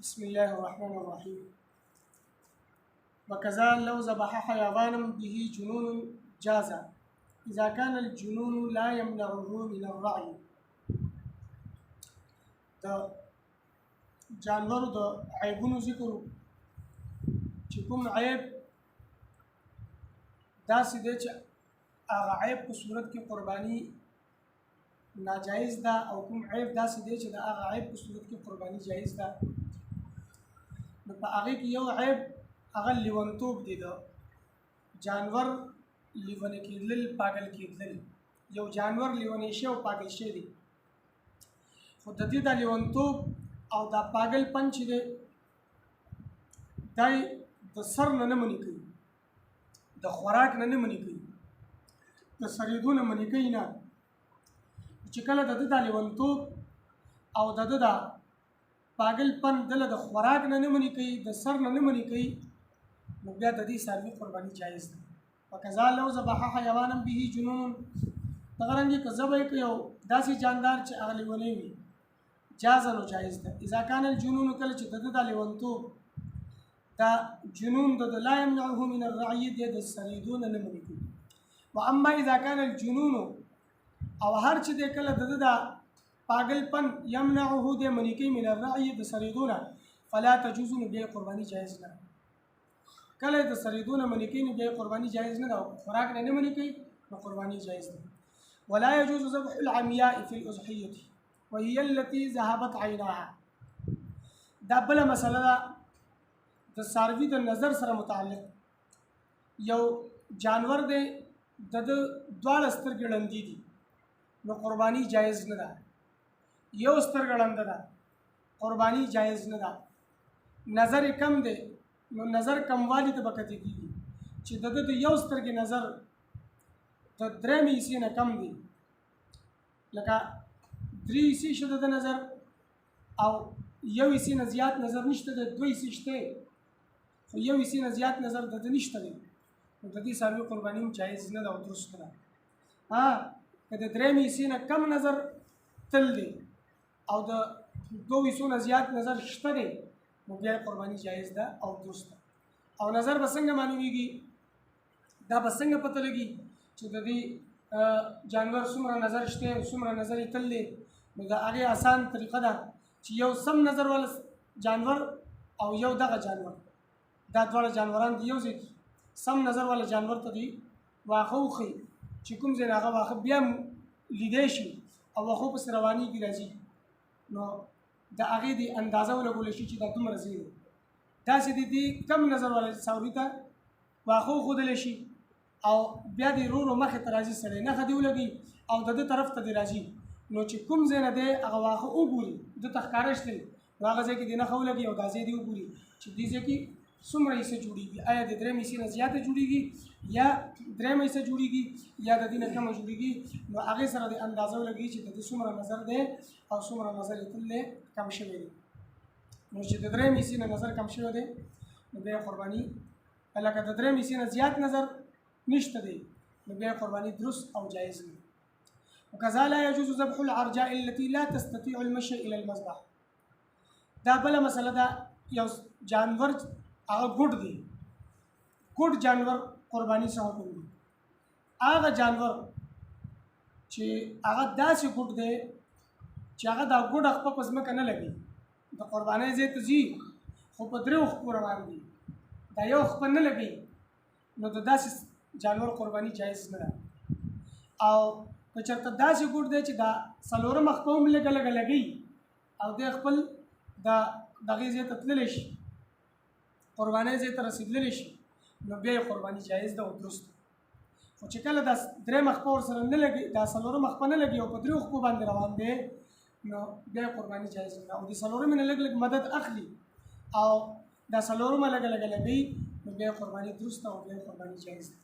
بسم الله الرحمن الرحيم. وكذا لو ذبح حيوانا به جنون جاز إذا كان الجنون لا يمنعه من الرعي. د جانورو د عیبونو ذکر چې کوم عیب داسې دی چې هغه عیب په صورت کې قرباني ناجایز ده او کوم عیب داسې دی چې د هغه عیب په صورت کې قرباني جایز ده. نو په هغې کې یو عیب هغه لیونتوب دی. د جانور لیونی کېدل پاگل کېدل، یو جانور لیونی شي او پاگل شي دی، خو د دې د لیونتوب او دا پاگل پن چې دی دا د سر نه منې کوي، د خوراک نه منې کوي، د سریدو نه منې کوي نه. چې کله د ده د لیونتوب او د ده د پاگل پن دله د خوراک نه منې کوي، د سر نه منې کوي، نو بیا د دې څاروي قرباني جایز ده. وکذا لو ذبح حیوانا به جنون، دغه رنګې که ذبح یې کوي او داسې جاندار چې هغه لیونی وي جاز نو جایز ده. اذا کان الجنون، کله چې د ده د لیونتوب دا جنون د لا یمنعه من الرعي دی د سریدو نه منې کوي. و اما اذا کان الجنون، او هر چې دی کله د ده د پاگل پن یمنعه دی منې کوي من الرعي د سریدو نه، فلا تجوز، نو بیا قرباني جایز نه. کله د سریدو نه منې کوي نو بیا قرباني جایز نه ده، او خوراک نه منې کوي نو قرباني جایز ده. ولا يجوز ذبح العمياء في الأضحية وهي التي ذهبت عيناها. دا بله مسله ده د څاروي د نظر سره متعلق. یو جانور دی د دواړه سترګې ړندې دي نو قرباني جایز نه ده. یو سترګه ړنده ده قرباني جایز نه ده. نظر کم دی نو نظر کموالی ته به کتې کېږي چې د ده د یو سترګې نظر د درېیمې حصې نه کم دی، لکه 3 حصې شته د نظر او یو حصې نه زیات نظر نشته دی، 2 حصې شته خو یو حصې نه زیات نظر د ده نشته دی، نو د دې څاروي قرباني هم جایز نه ده او درست نه ده. که د درېیمې حصې نه کم نظر تل دی او د 2 حصو نه زیات نظر شته دی نو بیا قرباني جایز ده او درست ده. او نظر به څنګه معلومیږي؟ دا به څنګه پته لګي چې د دې جانور څومره نظر شته او څومره نظر یې تل دی؟ نو د هغې آسان طریقه ده چې یو سم نظر والا جانور او یو دغه جانور، دا دواړه جانوران د یو ځای سم نظر والا جانور ته دی واښه وښي چې کوم ځای نه هغه واښه بیا لیدی شي او واښو پسې روانېږي راځي، نو د هغې د اندازه ولګولی شي چې دا دومره ځای دی. داسې د دې کم نظر والا څاروي ته واښه وښودلی شي او بیا د ورو ورو مخې ته راځي، سړی نښه دې ولګي او د ده طرف ته دې راځي، نو چې کوم ځای نه دی هغه واښه وګوري ده ته ښکاره شته نو هغه ځای کې دې نښه ولګي او دا ځای دې وګوري چې دې ځای کې څومره حصه جوړېږي، آیا د درېیم حصې نه زیاته جوړېږي یا درېیمه حصه جوړېږي یا د دې نه کمه جوړېږي، نو هغې سره د اندازه ولګي چې د دې څومره نظر دی او څومره نظر یې تل دی کم شوی دی. نو چې د درېیم حصې نه نظر کم شوی دی نو بیا قرباني، لکه د درېیم حصې نه زیات نظر نشته دی نو بیا قرباني درست او جایز دی. وکذا لا يجوز ذبح العرجاء التي لا تستطيع المشي الى المذبح. دا بله مسله ده، یو جانور هغه ګوډ دی، ګوډ جانور قرباني څه حکم دی؟ هغه جانور چې هغه داسې ګوډ دی چې هغه دا ګوډ خپه په ځمکه نه لګي، د قربانۍ ځای ته ځي خو په 3 خپو روان دي، دا یو خپه نه لګي، نو د داسې جانور قرباني جایز نه ده. او که چېرته داسې ګوډ دی چې دا 4 خپه هم لږه لږه لګي او دی خپل د دغې ځای ته تللی شي، قربانۍ ځای ته رسېدلی شي، نو بیا یې قرباني جایز ده او درست ده. خو چې کله دا 3 خپه ورسره نه لګي، دا 4 خپه نه لګي او په 3 خپو باندې روان دی نو بیا یې قرباني جایز نه ده. او د 4 نه لږ لږ مدد اخلي او دا 4 لږه لږه لګي نو بیا یې قرباني درست ده او بیا یې قرباني جایز ده.